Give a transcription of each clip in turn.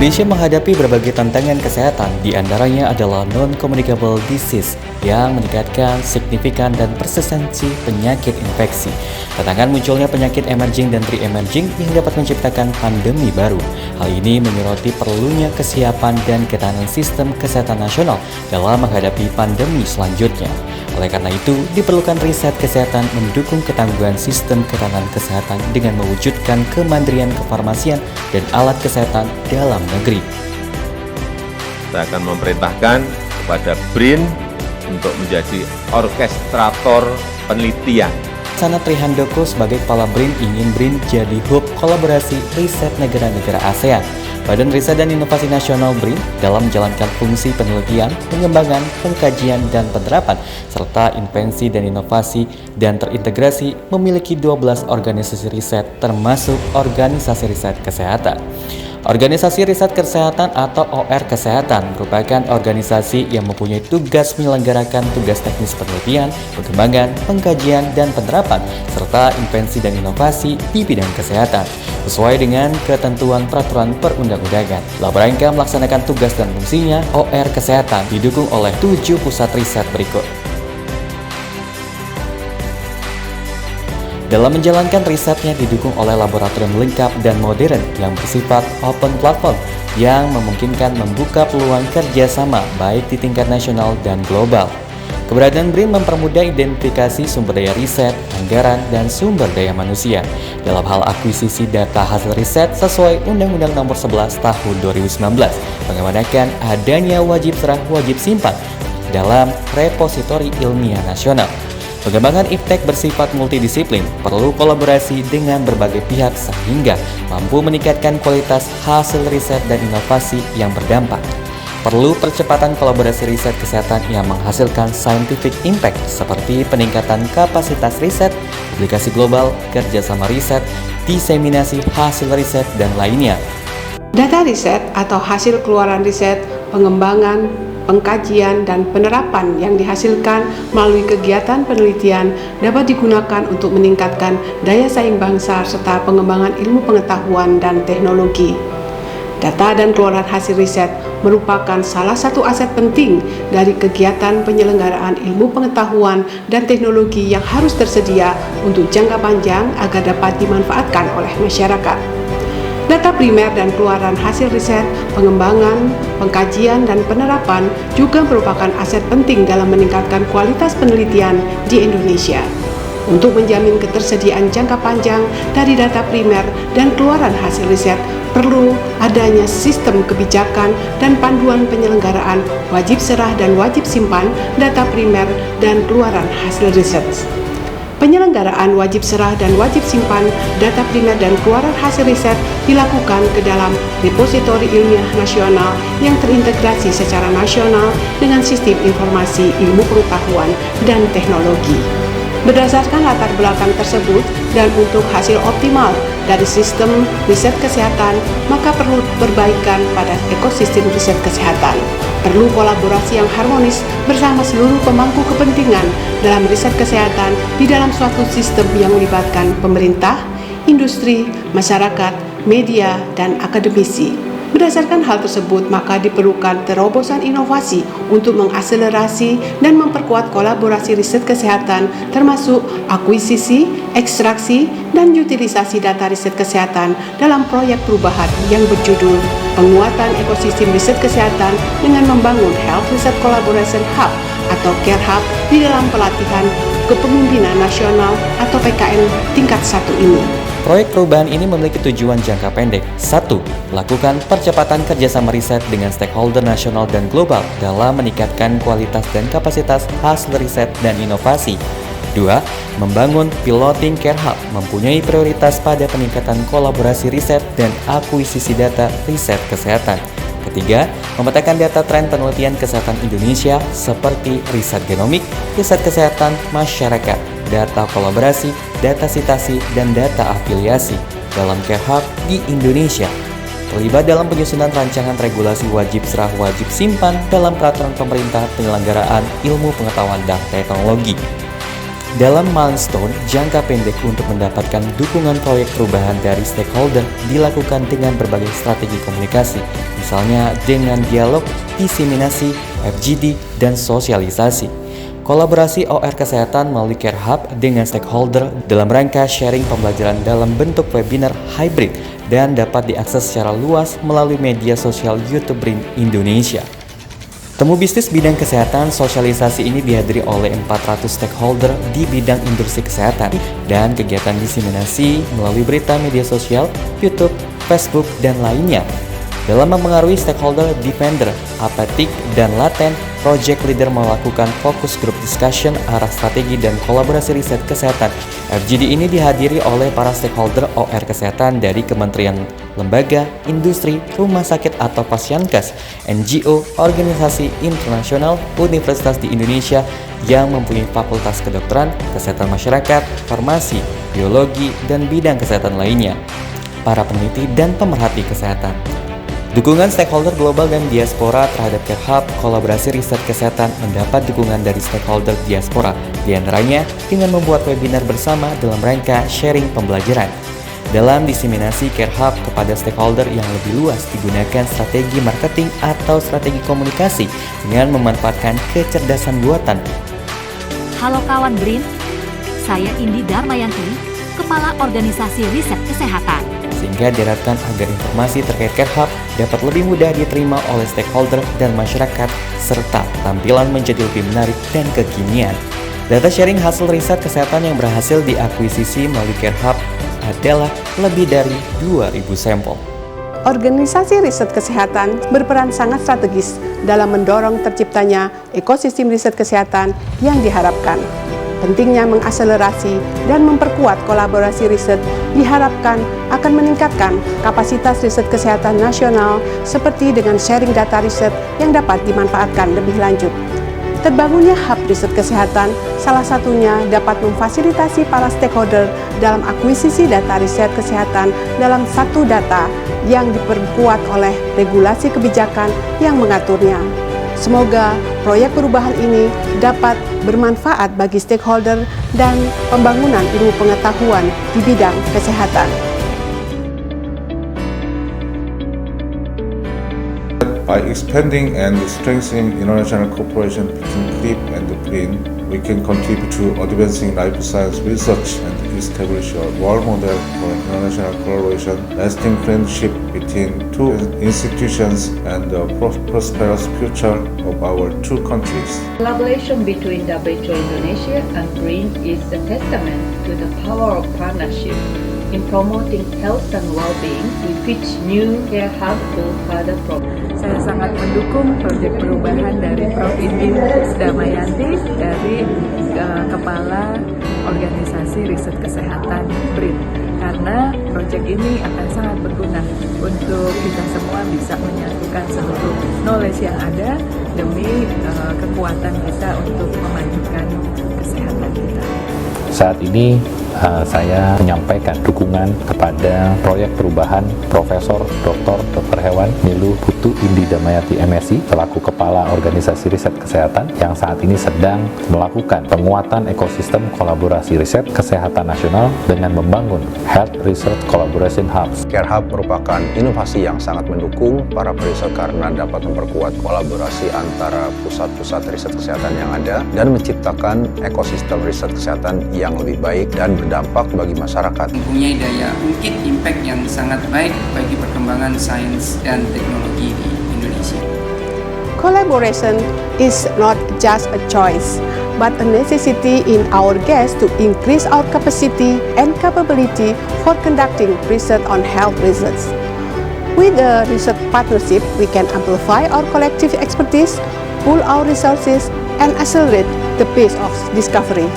Indonesia menghadapi berbagai tantangan kesehatan, di antaranya adalah non-communicable disease yang meningkatkan signifikan dan persistensi penyakit infeksi. Tantangan munculnya penyakit emerging dan re-emerging yang dapat menciptakan pandemi baru. Hal ini menyoroti perlunya kesiapan dan ketahanan sistem kesehatan nasional dalam menghadapi pandemi selanjutnya. Oleh karena itu, diperlukan riset kesehatan mendukung ketangguhan sistem ketahanan kesehatan dengan mewujudkan kemandirian kefarmasian dan alat kesehatan dalam negeri. Saya akan memerintahkan kepada BRIN untuk menjadi orkestrator penelitian. Sana Trihandoko sebagai Kepala BRIN ingin BRIN jadi hub kolaborasi riset negara-negara ASEAN. Badan Riset dan Inovasi Nasional BRIN dalam menjalankan fungsi penelitian, pengembangan, pengkajian, dan penerapan, serta invensi dan inovasi dan terintegrasi memiliki 12 organisasi riset termasuk Organisasi Riset Kesehatan. Organisasi Riset Kesehatan atau OR Kesehatan merupakan organisasi yang mempunyai tugas menyelenggarakan tugas teknis penelitian, pengembangan, pengkajian, dan penerapan, serta invensi dan inovasi di bidang kesehatan, sesuai dengan ketentuan peraturan perundang-undangan. Dalam rangka melaksanakan tugas dan fungsinya, OR Kesehatan didukung oleh 7 pusat riset berikut. Dalam menjalankan risetnya didukung oleh laboratorium lengkap dan modern yang bersifat open platform yang memungkinkan membuka peluang kerjasama baik di tingkat nasional dan global. Keberadaan BRIN mempermudah identifikasi sumber daya riset, anggaran, dan sumber daya manusia dalam hal akuisisi data hasil riset sesuai Undang-Undang Nomor 11 Tahun 2019 mengamanatkan adanya wajib serah wajib simpan dalam repositori ilmiah nasional. Pengembangan iptek bersifat multidisiplin, perlu kolaborasi dengan berbagai pihak sehingga mampu meningkatkan kualitas hasil riset dan inovasi yang berdampak. Perlu percepatan kolaborasi riset kesehatan yang menghasilkan scientific impact seperti peningkatan kapasitas riset, publikasi global, kerjasama riset, diseminasi hasil riset, dan lainnya. Data riset atau hasil keluaran riset, pengembangan, pengkajian, dan penerapan yang dihasilkan melalui kegiatan penelitian dapat digunakan untuk meningkatkan daya saing bangsa serta pengembangan ilmu pengetahuan dan teknologi. Data dan keluaran hasil riset merupakan salah satu aset penting dari kegiatan penyelenggaraan ilmu pengetahuan dan teknologi yang harus tersedia untuk jangka panjang agar dapat dimanfaatkan oleh masyarakat. Data primer dan keluaran hasil riset, pengembangan, pengkajian, dan penerapan juga merupakan aset penting dalam meningkatkan kualitas penelitian di Indonesia. Untuk menjamin ketersediaan jangka panjang dari data primer dan keluaran hasil riset, perlu adanya sistem kebijakan dan panduan penyelenggaraan wajib serah dan wajib simpan data primer dan keluaran hasil riset. Penyelenggaraan wajib serah dan wajib simpan data primer dan keluaran hasil riset dilakukan ke dalam repositori ilmiah nasional yang terintegrasi secara nasional dengan sistem informasi ilmu pengetahuan dan teknologi. Berdasarkan latar belakang tersebut dan untuk hasil optimal dari sistem riset kesehatan, maka perlu perbaikan pada ekosistem riset kesehatan. Perlu kolaborasi yang harmonis bersama seluruh pemangku kepentingan dalam riset kesehatan di dalam suatu sistem yang melibatkan pemerintah, industri, masyarakat, media, dan akademisi. Berdasarkan hal tersebut, maka diperlukan terobosan inovasi untuk mengakselerasi dan memperkuat kolaborasi riset kesehatan termasuk akuisisi, ekstraksi, dan utilisasi data riset kesehatan dalam proyek perubahan yang berjudul Penguatan Ekosistem Riset Kesehatan dengan membangun Health Research Collaboration Hub atau CARE Hub di dalam pelatihan kepemimpinan nasional atau PKN tingkat 1 ini. Proyek perubahan ini memiliki tujuan jangka pendek. 1. Melakukan percepatan kerjasama riset dengan stakeholder nasional dan global dalam meningkatkan kualitas dan kapasitas hasil riset dan inovasi. 2. Membangun piloting Care Hub mempunyai prioritas pada peningkatan kolaborasi riset dan akuisisi data riset kesehatan. Ketiga, memetakan data tren penelitian kesehatan Indonesia seperti riset genomik, riset kesehatan masyarakat, data kolaborasi, data sitasi, dan data afiliasi dalam Care Hub di Indonesia. Terlibat dalam penyusunan rancangan regulasi wajib serah wajib simpan dalam peraturan pemerintah penyelenggaraan ilmu pengetahuan dan teknologi. Dalam milestone jangka pendek untuk mendapatkan dukungan proyek perubahan dari stakeholder dilakukan dengan berbagai strategi komunikasi, misalnya dengan dialog, diseminasi, FGD, dan sosialisasi. Kolaborasi OR Kesehatan melalui Care Hub dengan stakeholder dalam rangka sharing pembelajaran dalam bentuk webinar hybrid dan dapat diakses secara luas melalui media sosial YouTube BRIN Indonesia. Temu bisnis bidang kesehatan sosialisasi ini dihadiri oleh 400 stakeholder di bidang industri kesehatan dan kegiatan diseminasi melalui berita media sosial, YouTube, Facebook, dan lainnya. Dalam mempengaruhi stakeholder Defender, Apatik, dan Laten, Project Leader melakukan fokus group discussion arah strategi dan kolaborasi riset kesehatan. FGD ini dihadiri oleh para stakeholder OR Kesehatan dari kementerian, lembaga, industri, rumah sakit atau pasienkes, NGO, organisasi internasional, universitas di Indonesia yang mempunyai fakultas kedokteran, kesehatan masyarakat, farmasi, biologi, dan bidang kesehatan lainnya, para peneliti dan pemerhati kesehatan. Dukungan stakeholder global dan diaspora terhadap Care Hub kolaborasi riset kesehatan mendapat dukungan dari stakeholder diaspora, diantaranya dengan membuat webinar bersama dalam rangka sharing pembelajaran. Dalam diseminasi Care Hub kepada stakeholder yang lebih luas digunakan strategi marketing atau strategi komunikasi dengan memanfaatkan kecerdasan buatan. Halo kawan BRIN, saya Indi Darmayanti, Kepala Organisasi Riset Kesehatan. Sehingga diharapkan agar informasi terkait Care Hub dapat lebih mudah diterima oleh stakeholder dan masyarakat, serta tampilan menjadi lebih menarik dan kekinian. Data sharing hasil riset kesehatan yang berhasil diakuisisi melalui Care Hub adalah lebih dari 2.000 sampel. Organisasi riset kesehatan berperan sangat strategis dalam mendorong terciptanya ekosistem riset kesehatan yang diharapkan. Pentingnya mengakselerasi dan memperkuat kolaborasi riset diharapkan akan meningkatkan kapasitas riset kesehatan nasional seperti dengan sharing data riset yang dapat dimanfaatkan lebih lanjut. Terbangunnya hub riset kesehatan salah satunya dapat memfasilitasi para stakeholder dalam akuisisi data riset kesehatan dalam satu data yang diperkuat oleh regulasi kebijakan yang mengaturnya. Semoga proyek perubahan ini dapat bermanfaat bagi stakeholder dan pembangunan ilmu pengetahuan di bidang kesehatan. By expanding and strengthening international cooperation between CLIP and the BRIN, we can contribute to advancing life science research and establish a role model for international collaboration, lasting friendship between two institutions, and the prosperous future of our two countries. Collaboration between WHO Indonesia and BRIN is a testament to the power of partnership in promoting health and well-being, in which new Care Hub will further promote. Saya sangat mendukung proyek perubahan dari Prof. Indi Darmayanti dari Kepala Organisasi Riset Kesehatan BRIN, karena proyek ini akan sangat berguna untuk kita semua bisa menyatukan seluruh knowledge yang ada demi kekuatan kita untuk memajukan kesehatan kita. Saat ini saya menyampaikan dukungan kepada proyek perubahan Profesor Dr. Hewan Nilu Putu Indi Darmayanti MSI selaku Kepala Organisasi Riset Kesehatan yang saat ini sedang melakukan penguatan ekosistem kolaborasi riset kesehatan nasional dengan membangun Health Research Collaboration Hubs. Care Hub merupakan inovasi yang sangat mendukung para periset karena dapat memperkuat kolaborasi antara pusat-pusat riset kesehatan yang ada dan menciptakan ekosistem riset kesehatan yang lebih baik dan berdampak bagi masyarakat. Mempunyai daya ungkit impact yang sangat baik bagi perkembangan sains dan teknologi di Indonesia. Collaboration is not just a choice, but a necessity in our quest to increase our capacity and capability for conducting research on health research. With a research partnership, we can amplify our collective expertise, pool our resources, and accelerate the pace of discovery.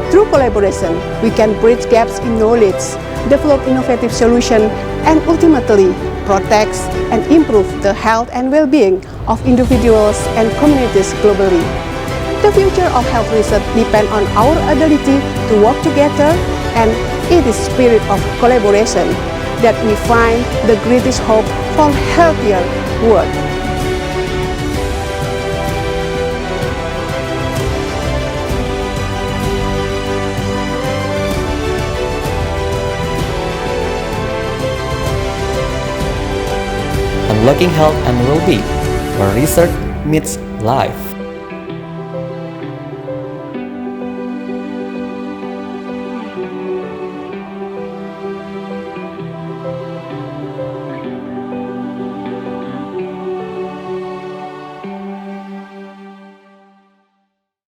Through collaboration, we can bridge gaps in knowledge, develop innovative solutions, and ultimately protect and improve the health and well-being of individuals and communities globally. The future of health research depends on our ability to work together, and it is the spirit of collaboration that we find the greatest hope for a healthier world. Unlocking Health and Well-being, where research meets life.